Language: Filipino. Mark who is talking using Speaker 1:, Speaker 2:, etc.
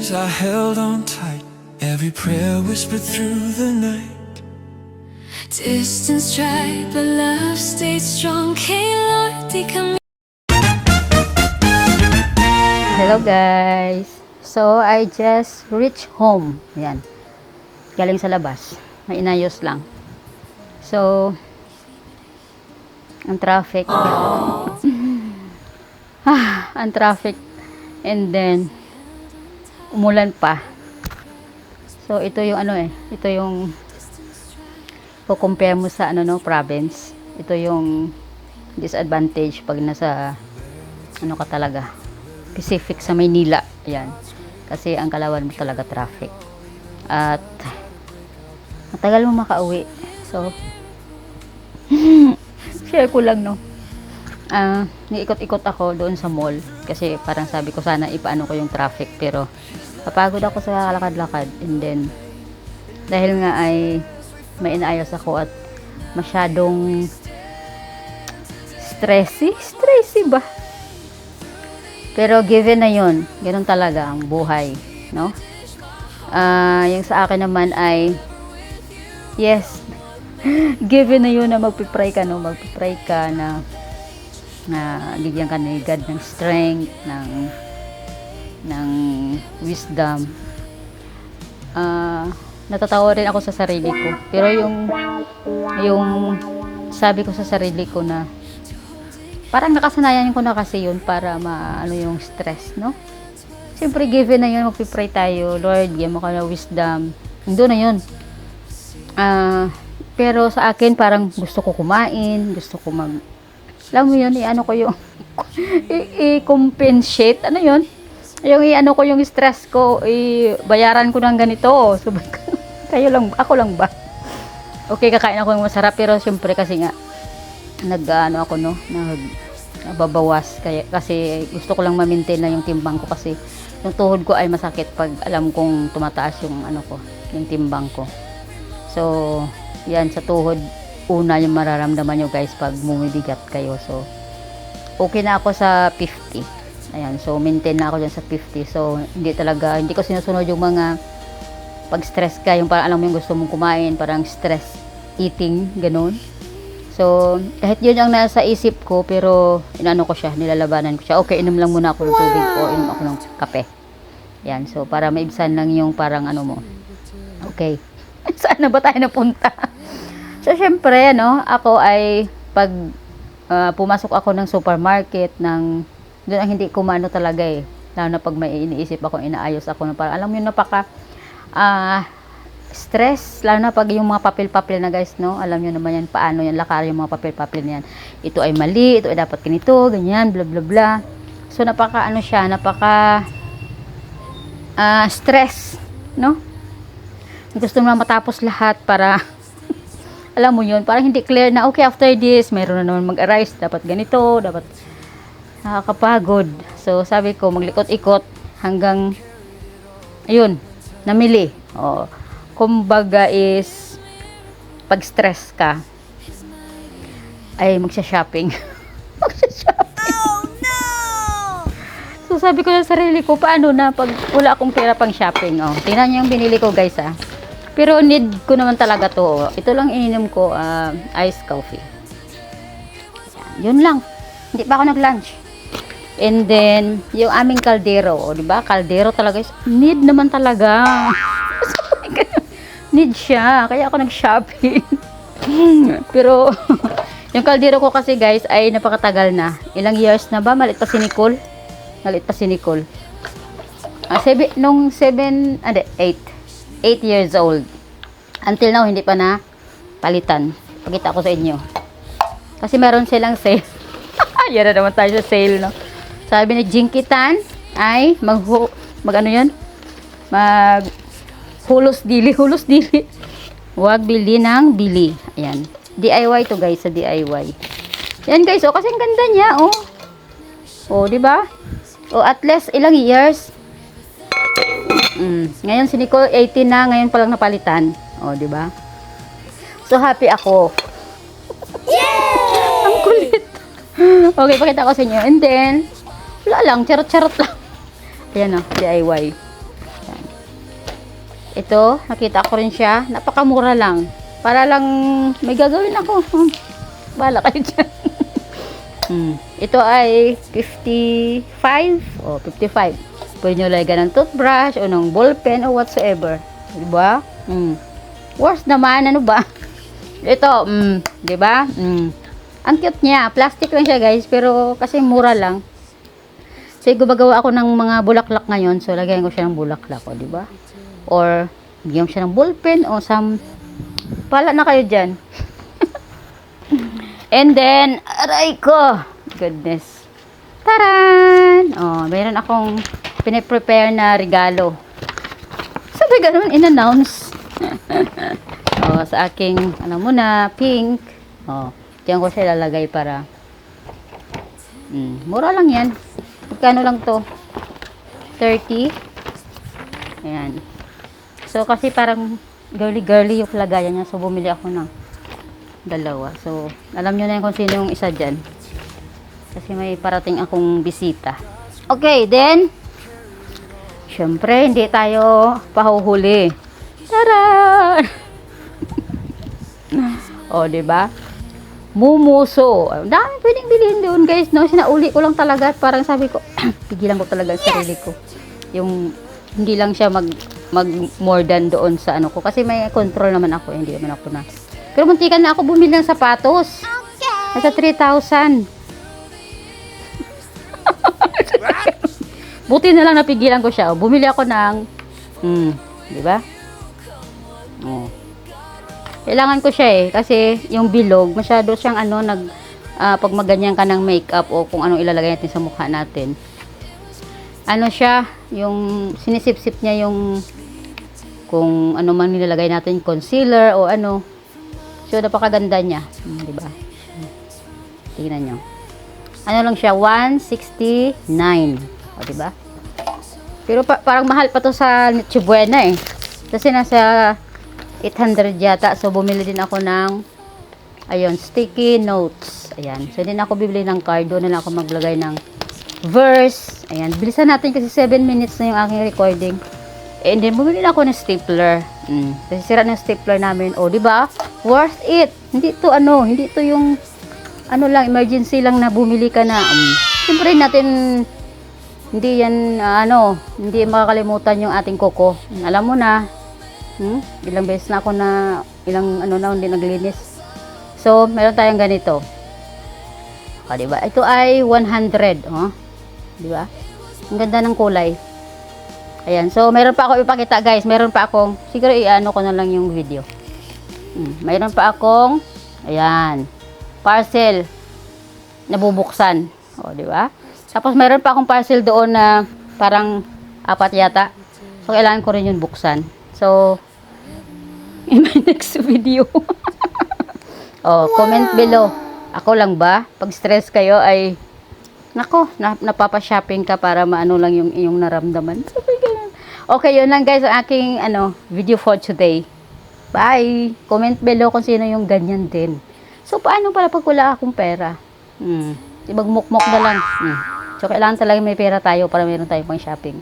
Speaker 1: days I held on tight, every prayer whispered through the night.
Speaker 2: Distance tried, but love stayed strong. Kay Lord, di kami.
Speaker 3: Hello guys! So, I just reached home. Yan. Galing sa labas. May inayos lang. So, ang traffic. Ang traffic. And then, umulan pa. So, ito yung ito yung compare mo sa province. Ito yung disadvantage pag nasa ka talaga Pacific sa Maynila. Ayan. Kasi ang Kalawan mo talaga traffic. At matagal mo makauwi. So share ko lang niikot-ikot ako doon sa mall kasi parang sabi ko sana ipaano ko yung traffic, pero papagod ako sa lakad-lakad. And then dahil nga ay may inaayos ako at masyadong stressy ba, pero given na yun, ganun talaga ang buhay, no? Yung sa akin naman ay yes, given na yun na magpipray ka na bigyan ka ni God ng strength, ng wisdom. Natatawa rin ako sa sarili ko, pero yung sabi ko sa sarili ko na parang nakasanayan ko na kasi yun para maano yung stress, no? Siyempre given na yun, magpipray tayo, Lord, bigyan mo ka ng wisdom, doon na yun. Pero sa akin parang gusto ko kumain, gusto ko alam mo yun, i-ano ko yung i-compensate, yun, yung i-ano ko yung stress ko, bayaran ko ng ganito. So, ako lang ba? Okay, kakain ako ng masarap, pero syempre kasi nga nagbabawas kasi gusto ko lang ma-maintain na yung timbang ko, kasi yung tuhod ko ay masakit pag alam kong tumataas yung yung timbang ko. So, yan sa tuhod una yung mararamdaman nyo guys pag bumibigat kayo. So, okay na ako sa 50. Ayan, so maintain na ako dyan sa 50. So, hindi ko sinusunod yung mga pag stress ka, yung parang alam mo yung gusto mong kumain, parang stress eating, ganun. So, kahit yun ang nasa isip ko, pero ko siya, nilalabanan ko siya. Okay, inom lang muna ako ng tubig o inom ako ng kape. Yan, so para maibsan lang yung parang mo. Okay. Saan na ba tayo napunta? So, syempre, ako ay pag pumasok ako ng supermarket, doon ang hindi ko talaga lalo na pag may iniisip ako, inaayos ako, parang alam mo yung stress, lalo na pag yung mga papel-papel na guys, no? Alam nyo naman yan, paano yan lakar yung mga papel-papel na yan. Ito ay mali, ito ay dapat ganito, ganyan, bla bla bla. So, napaka stress, no? Gusto mo na matapos lahat para alam mo yun, parang hindi clear na okay, after this, mayroon na naman mag-arise, dapat ganito, dapat nakakapagod. So, sabi ko, maglikot-ikot hanggang ayun, namili. Kumbaga is pag stress ka ay magsha-shopping. Oh no! So sabi ko sa sarili ko, paano na pag wala akong pera pang shopping? Tingnan niyo yung binili ko guys Pero need ko naman talaga to. Ito lang ininom ko, iced coffee. Yun lang. Hindi pa ako nag-lunch. And then yung aming kaldero, di ba? Kaldero talaga need naman talaga. Need siya, kaya ako nag-shopping. Pero yung kaldero ko kasi guys ay napakatagal na. Ilang years na ba? Maliit pa si Nicole. Nung 8 years old. Until now hindi pa na palitan. Pakita ko sa inyo. Kasi meron silang sale. Yan na naman tayo sa sale, no? Sabi ni Jinkitan ay hulos dili. Huwag bili ng bili. Ayan. DIY to guys, sa DIY. Yan guys, kasi ang ganda niya, di ba? At least ilang years. Ngayon si Nicole 18 na, ngayon pa lang napalitan. Di ba? So happy ako. Yay! Ang kulit. Okay, pakita ko sa inyo. And then, wala lang, charot-charot lang. Ayan DIY. Ito, nakita ko rin siya. Napakamura lang. Para lang may gagawin ako. Bahala kayo dyan. Ito ay 55 o 55. Pwede nyo lagyan ng toothbrush o ng ballpen o whatsoever. Diba? Worst naman, ano ba? Ito, diba? Ang cute niya. Plastic lang siya, guys. Pero kasi mura lang. So, gumagawa ako ng mga bulaklak ngayon. So, lagyan ko siya ng bulaklak, o, diba? Or, bigyan ko siya ng ballpen o some... Pala na kayo dyan. And then, aray ko! Goodness. Taran! Oh, mayroon akong piniprepare na regalo. Sabi ganun, in-announce. Oh, sa aking, ano muna, pink. Oh, diyan ko siya ilalagay para mura lang yan. Magkano lang to? 30. Ayan. So, kasi parang girly-girly yung lagayan niya. So, bumili ako ng dalawa. So, alam nyo na yun kung sino yung isa dyan. Kasi may parating akong bisita. Okay, then, syempre, hindi tayo pahuhuli. Tara! O, diba? Mumuso. Ang dami pwedeng bilhin doon, guys, no? Sinauli ko lang talaga. Parang sabi ko, pigilan ko talaga ang sarili ko. Yung, hindi lang siya mag more than doon sa ano ko. Kasi may control naman ako. Hindi naman ako na. Pero muntikan na ako bumili ng sapatos. Nasa 3,000. Buti na lang napigilan ko siya. Bumili ako ng, di ba? Oh. Kailangan ko siya eh. Kasi yung bilog, masyado siyang ano, pag maganyan ka ng makeup o kung anong ilalagay natin sa mukha natin. Ano siya, yung sinisip-sip niya yung kung ano man nilalagay natin, concealer o ano. So, napakaganda niya. Di ba? Tingnan nyo. Ano lang siya, 169. O, di ba? Pero parang mahal pa to sa Noche Buena eh. Kasi nasa 800 yata. So, bumili din ako ng ayun, sticky notes. Ayan. So, din ako bibili ng card. Doon na lang ako maglagay ng verse. Ayan. Bilisan natin kasi 7 minutes na yung aking recording. And then, bumili na ako ng stapler. Kasi sira na yung stapler namin. O, di ba? Worth it. Hindi to ano, hindi to yung ano lang, emergency lang na bumili ka na. Siyempre natin, hindi yan, hindi makakalimutan yung ating kuko. Alam mo na, ilang beses na ako na, hindi naglinis. So, meron tayong ganito. O, diba? Ito ay 100. Oh. Diba? Ang ganda ng kulay. Ayan. So, meron pa ako ipakita, guys. Meron pa akong, siguro i-ano ko na lang yung video. Meron pa akong, ayan, parcel na bubuksan. O, diba? Tapos, meron pa akong parcel doon na parang 4 yata. So, kailangan ko rin yung buksan. So, in my next video. Comment below. Ako lang ba? Pag stress kayo ay, nako, napapa-shopping ka para maano lang yung iyong naramdaman. Okay, yun lang guys ang aking video for today. Bye! Comment below kung sino yung ganyan din. So, paano pala pag wala akong pera? Ibagmukmok na lang. So, kailangan talaga may pera tayo para meron tayong pang shopping.